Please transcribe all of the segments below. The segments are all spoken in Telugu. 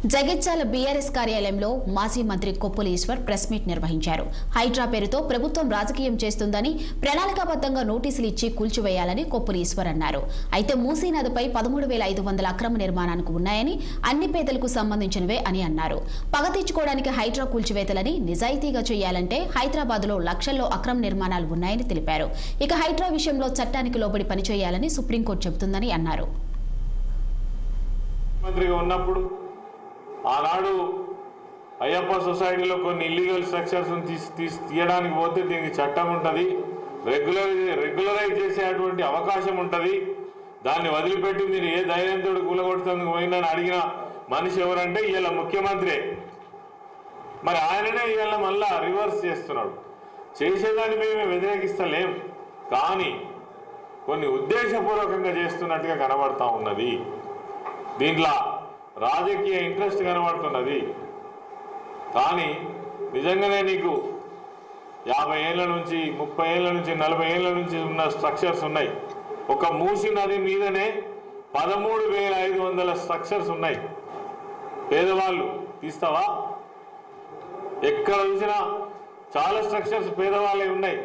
జగిత్యాల బీఆర్ఎస్ కార్యాలయంలో మాజీ మంత్రి కొప్పుల ఈశ్వర్ ప్రెస్ మీట్ నిర్వహించారు. హైడ్రా పేరుతో ప్రభుత్వం రాజకీయం చేస్తుందని ప్రణాళికాబద్ధంగా నోటీసులు ఇచ్చి కూల్చివేయాలని కొప్పుల ఈశ్వర్ అన్నారు. అయితే మూసీ నదిపై 13,500 అక్రమ నిర్మాణానికి ఉన్నాయని, అన్ని పేదలకు సంబంధించినవే అని అన్నారు. పగ తీర్చుకోవడానికి హైడ్రా కూల్చివేతలని నిజాయితీగా చేయాలంటే హైదరాబాద్లో లక్షల్లో అక్రమ నిర్మాణాలు ఉన్నాయని తెలిపారు. ఇక హైడ్రా విషయంలో చట్టానికి లోబడి పనిచేయాలని సుప్రీంకోర్టు చెబుతుందని అన్నారు. ఆనాడు అయ్యప్ప సొసైటీలో కొన్ని ఇల్లీగల్ స్ట్రక్చర్స్ తీయడానికి పోతే దీనికి చట్టం ఉంటుంది, రెగ్యులరైజ్ చేసేటువంటి అవకాశం ఉంటుంది. దాన్ని వదిలిపెట్టి మీరు ఏ ధైర్యంతో కూలగొడుతుంది పోయిందని అడిగిన మనిషి ఎవరంటే ఇవాళ ముఖ్యమంత్రి. మరి ఆయననే ఇవాళ మళ్ళా రివర్స్ చేస్తున్నాడు. చేసేదాన్ని మేము వ్యతిరేకిస్తలేం, కానీ కొన్ని ఉద్దేశపూర్వకంగా చేస్తున్నట్టుగా కనబడతా ఉన్నది. దీంట్లో రాజకీయ ఇంట్రెస్ట్ కనబడుతున్నది. కానీ నిజంగానే నీకు 50 ఏళ్ల నుంచి 30 ఏళ్ల నుంచి 40 ఏళ్ల నుంచి ఉన్న స్ట్రక్చర్స్ ఉన్నాయి. ఒక మూసీ నది మీదనే 13,500 స్ట్రక్చర్స్ ఉన్నాయి. పేదవాళ్ళు తీస్తావా? ఎక్కడ చూసినా చాలా స్ట్రక్చర్స్ పేదవాళ్ళే ఉన్నాయి.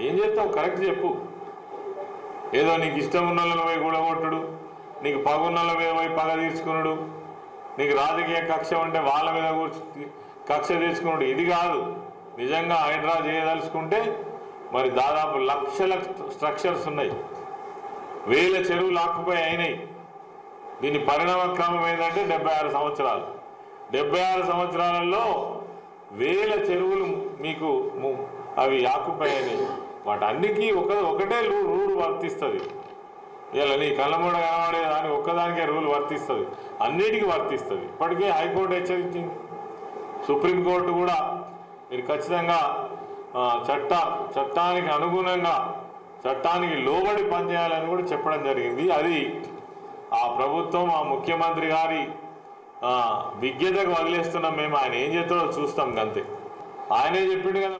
ఏం చేస్తావు? కరెక్ట్ చెప్పు. ఏదో నీకు ఇష్టం ఉన్న వాళ్ళని పోయి కూడగొట్టుడు, నీకు పగున్నల మీద పోయి పగ తీర్చుకున్నాడు, నీకు రాజకీయ కక్ష ఉంటే వాళ్ళ మీద కక్ష తీర్చుకున్నాడు. ఇది కాదు. నిజంగా హైడ్రా చేయదలుచుకుంటే మరి దాదాపు లక్షల స్ట్రక్చర్స్ ఉన్నాయి, వేల చెరువులు ఆక్యుపై అయినాయి. దీని పరిణామ క్రమం ఏంటంటే 76 సంవత్సరాలు. 76 సంవత్సరాలలో వేల చెరువులు మీకు అవి ఆక్యుపై అయినాయి. వాటన్నిటికీ ఒకటే రూల్ వర్తిస్తుంది. ఇలా నీ కళ్ళమూడ కనబడే దానికి ఒక్కదానికే రూల్ వర్తిస్తుంది, అన్నిటికీ వర్తిస్తుంది. ఇప్పటికే హైకోర్టు హెచ్చరించింది, సుప్రీంకోర్టు కూడా మీరు ఖచ్చితంగా చట్టానికి అనుగుణంగా చట్టానికి లోబడి పనిచేయాలని కూడా చెప్పడం జరిగింది. అది ఆ ప్రభుత్వం, ఆ ముఖ్యమంత్రి గారి విజ్ఞతకు వదిలేస్తున్నాం మేము. ఆయన ఏం చేస్తాడో చూస్తాం అంతే. ఆయనే చెప్పిండు కదా.